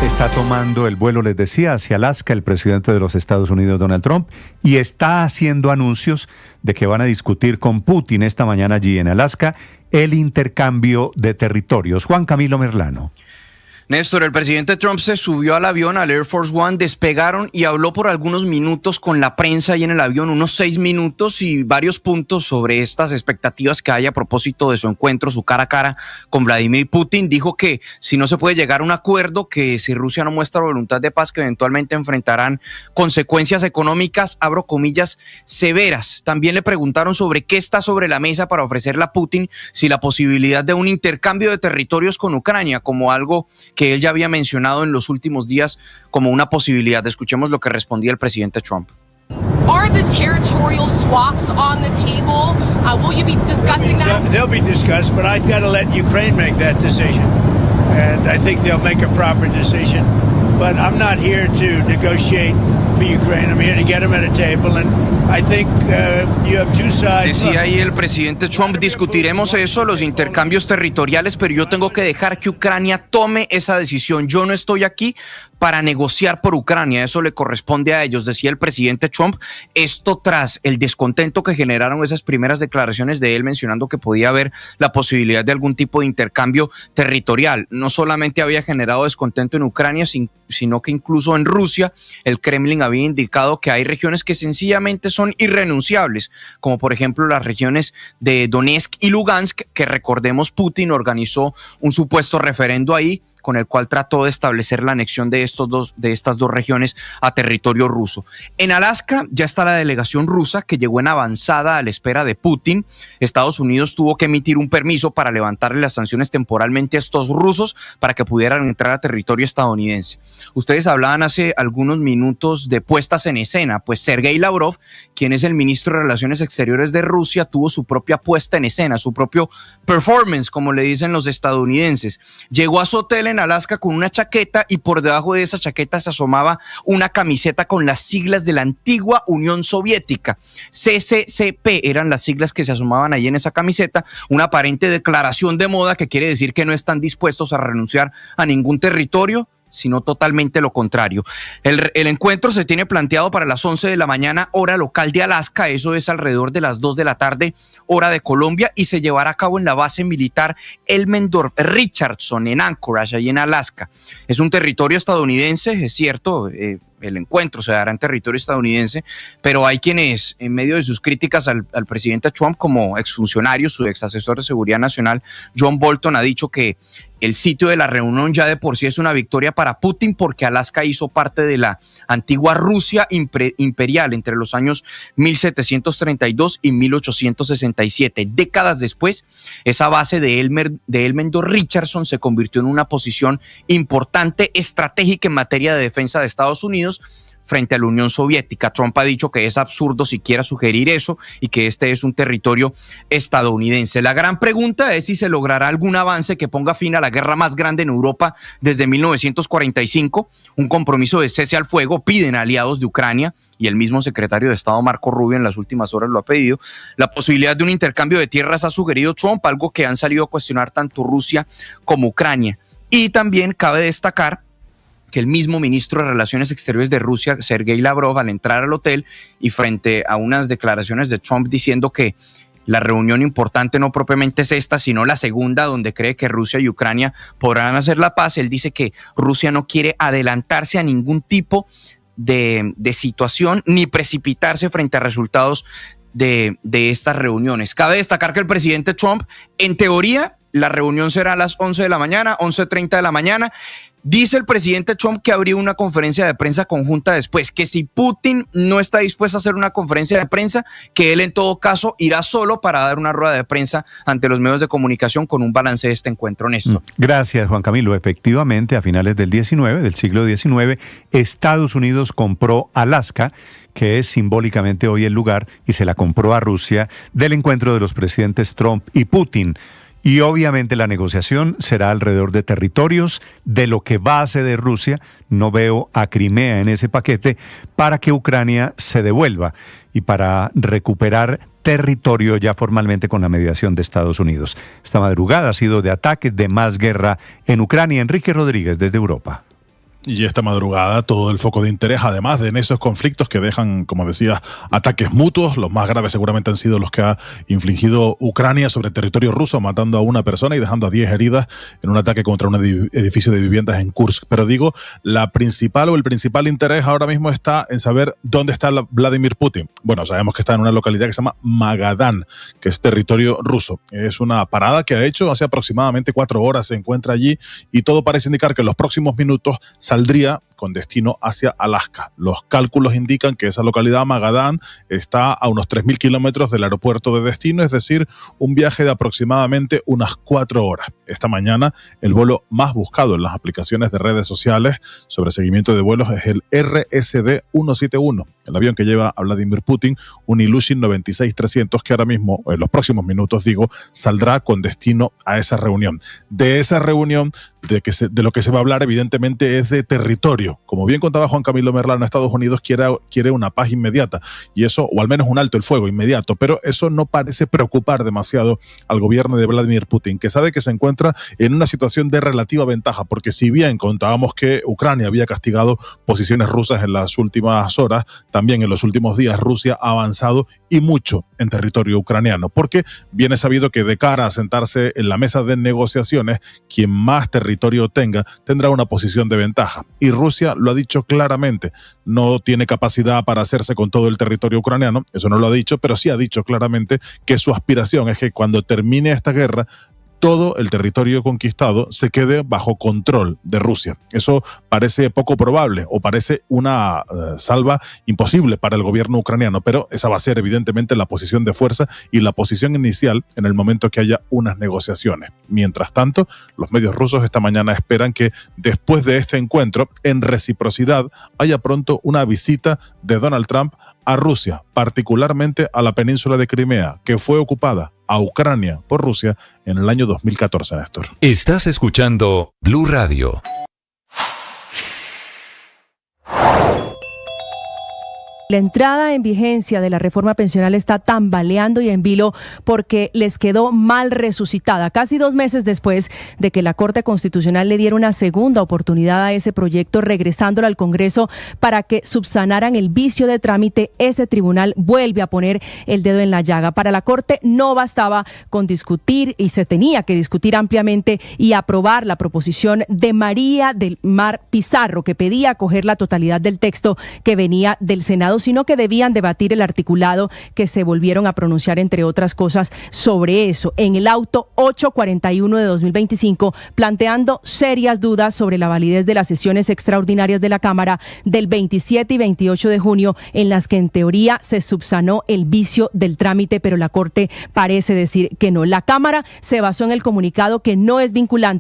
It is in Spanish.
Está tomando el vuelo, les decía, hacia Alaska el presidente de los Estados Unidos, Donald Trump, y está haciendo anuncios de que van a discutir con Putin esta mañana allí en Alaska el intercambio de territorios. Juan Camilo Merlano. Néstor, el presidente Trump se subió al avión, al Air Force One, despegaron y habló por algunos minutos con la prensa ahí en el avión, unos 6 minutos y varios puntos sobre estas expectativas que hay a propósito de su encuentro, su cara a cara con Vladimir Putin. Dijo que si no se puede llegar a un acuerdo, que si Rusia no muestra voluntad de paz, que eventualmente enfrentarán consecuencias económicas, abro comillas, severas. También le preguntaron sobre qué está sobre la mesa para ofrecerle a Putin, si la posibilidad de un intercambio de territorios con Ucrania, como algo que él ya había mencionado en los últimos días como una posibilidad. Escuchemos lo que respondía el presidente Trump. Are the territorial swaps on the table? Will you be discussing that? They'll be discussed, but I've got to let Ukraine make that decision. And I think they'll make a proper decision. But I'm not here to negotiate for Ukraine. I'm here to get them at a table, and I think you have two sides. Decía ahí el presidente Trump, discutiremos eso, los intercambios territoriales, pero yo tengo que dejar que Ucrania tome esa decisión. Yo no estoy aquí para negociar por Ucrania, eso le corresponde a ellos, decía el presidente Trump. Esto tras el descontento que generaron esas primeras declaraciones de él mencionando que podía haber la posibilidad de algún tipo de intercambio territorial. No solamente había generado descontento en Ucrania, sino que incluso en Rusia el Kremlin había indicado que hay regiones que sencillamente son irrenunciables, como por ejemplo las regiones de Donetsk y Lugansk, que recordemos Putin organizó un supuesto referendo ahí, con el cual trató de establecer la anexión de estas dos regiones a territorio ruso. En Alaska ya está la delegación rusa que llegó en avanzada a la espera de Putin. Estados Unidos tuvo que emitir un permiso para levantarle las sanciones temporalmente a estos rusos para que pudieran entrar a territorio estadounidense. Ustedes hablaban hace algunos minutos de puestas en escena, pues Sergei Lavrov, quien es el ministro de Relaciones Exteriores de Rusia, tuvo su propia puesta en escena, su propio performance, como le dicen los estadounidenses. Llegó a su hotel en Alaska con una chaqueta y por debajo de esa chaqueta se asomaba una camiseta con las siglas de la antigua Unión Soviética. CCCP eran las siglas que se asomaban ahí en esa camiseta, una aparente declaración de moda que quiere decir que no están dispuestos a renunciar a ningún territorio, sino totalmente lo contrario. El encuentro se tiene planteado para las 11 de la mañana, hora local de Alaska, eso es alrededor de las 2 de la tarde, hora de Colombia, y se llevará a cabo en la base militar Elmendorf-Richardson, en Anchorage, ahí en Alaska. Es un territorio estadounidense, es cierto, el encuentro se dará en territorio estadounidense, pero hay quienes, en medio de sus críticas al presidente Trump como exfuncionario, su ex asesor de seguridad nacional, John Bolton, ha dicho que el sitio de la reunión ya de por sí es una victoria para Putin porque Alaska hizo parte de la antigua Rusia imperial entre los años 1732 y 1867. Décadas después, esa base de Elmendorf-Richardson se convirtió en una posición importante, estratégica en materia de defensa de Estados Unidos frente a la Unión Soviética. Trump ha dicho que es absurdo siquiera sugerir eso y que este es un territorio estadounidense. La gran pregunta es si se logrará algún avance que ponga fin a la guerra más grande en Europa desde 1945. Un compromiso de cese al fuego piden aliados de Ucrania y el mismo secretario de Estado Marco Rubio en las últimas horas lo ha pedido. La posibilidad de un intercambio de tierras ha sugerido Trump, algo que han salido a cuestionar tanto Rusia como Ucrania. Y también cabe destacar que el mismo ministro de Relaciones Exteriores de Rusia, Sergei Lavrov, al entrar al hotel y frente a unas declaraciones de Trump diciendo que la reunión importante no propiamente es esta, sino la segunda, donde cree que Rusia y Ucrania podrán hacer la paz, él dice que Rusia no quiere adelantarse a ningún tipo de situación ni precipitarse frente a resultados de estas reuniones. Cabe destacar que el presidente Trump, en teoría, la reunión será a las 11 de la mañana, 11:30 de la mañana. Dice el presidente Trump que habría una conferencia de prensa conjunta después, que si Putin no está dispuesto a hacer una conferencia de prensa, que él en todo caso irá solo para dar una rueda de prensa ante los medios de comunicación con un balance de este encuentro, Néstor. Gracias, Juan Camilo. Efectivamente, a finales del siglo XIX, Estados Unidos compró Alaska, que es simbólicamente hoy el lugar, y se la compró a Rusia del encuentro de los presidentes Trump y Putin. Y obviamente la negociación será alrededor de territorios, de lo que va a ceder Rusia. No veo a Crimea en ese paquete, para que Ucrania se devuelva y para recuperar territorio ya formalmente con la mediación de Estados Unidos. Esta madrugada ha sido de ataques, de más guerra en Ucrania. Enrique Rodríguez, desde Europa. Y esta madrugada todo el foco de interés, además de en esos conflictos que dejan, como decía, ataques mutuos. Los más graves seguramente han sido los que ha infligido Ucrania sobre territorio ruso, matando a una persona y dejando a 10 heridas en un ataque contra un edificio de viviendas en Kursk. Pero digo, el principal interés ahora mismo está en saber dónde está Vladimir Putin. Bueno, sabemos que está en una localidad que se llama Magadán, que es territorio ruso. Es una parada que ha hecho hace aproximadamente 4 horas, se encuentra allí y todo parece indicar que en los próximos minutos saldría con destino hacia Alaska. Los cálculos indican que esa localidad, Magadán, está a unos 3.000 kilómetros del aeropuerto de destino, es decir, un viaje de aproximadamente unas 4 horas. Esta mañana, el vuelo más buscado en las aplicaciones de redes sociales sobre seguimiento de vuelos es el RSD-171, el avión que lleva a Vladimir Putin, un Ilyushin 96-300, que ahora mismo, en los próximos minutos, saldrá con destino a esa reunión. De esa reunión, de lo que se va a hablar, evidentemente, es de territorio. Como bien contaba Juan Camilo Merlano, Estados Unidos quiere una paz inmediata, y eso, o al menos un alto el fuego inmediato, pero eso no parece preocupar demasiado al gobierno de Vladimir Putin, que sabe que se encuentra en una situación de relativa ventaja, porque si bien contábamos que Ucrania había castigado posiciones rusas en las últimas horas, también en los últimos días Rusia ha avanzado y mucho en territorio ucraniano, porque viene sabido que de cara a sentarse en la mesa de negociaciones, quien más territorio tenga, tendrá una posición de ventaja. Y Rusia lo ha dicho claramente, no tiene capacidad para hacerse con todo el territorio ucraniano, eso no lo ha dicho, pero sí ha dicho claramente que su aspiración es que cuando termine esta guerra, todo el territorio conquistado se quede bajo control de Rusia. Eso parece poco probable o parece una salva imposible para el gobierno ucraniano, pero esa va a ser evidentemente la posición de fuerza y la posición inicial en el momento que haya unas negociaciones. Mientras tanto, los medios rusos esta mañana esperan que después de este encuentro, en reciprocidad, haya pronto una visita de Donald Trump a Rusia, particularmente a la península de Crimea, que fue ocupada a Ucrania por Rusia en el año 2014, Néstor. Estás escuchando Blue Radio. La entrada en vigencia de la reforma pensional está tambaleando y en vilo porque les quedó mal resucitada, casi 2 meses después de que la Corte Constitucional le diera una segunda oportunidad a ese proyecto, regresándolo al Congreso para que subsanaran el vicio de trámite. Ese tribunal vuelve a poner el dedo en la llaga. Para la Corte no bastaba con discutir, y se tenía que discutir ampliamente y aprobar la proposición de María del Mar Pizarro, que pedía acoger la totalidad del texto que venía del Senado, sino que debían debatir el articulado, que se volvieron a pronunciar, entre otras cosas, sobre eso en el auto 841 de 2025, planteando serias dudas sobre la validez de las sesiones extraordinarias de la Cámara del 27 y 28 de junio, en las que en teoría se subsanó el vicio del trámite, pero la Corte parece decir que no. La Cámara se basó en el comunicado, que no es vinculante,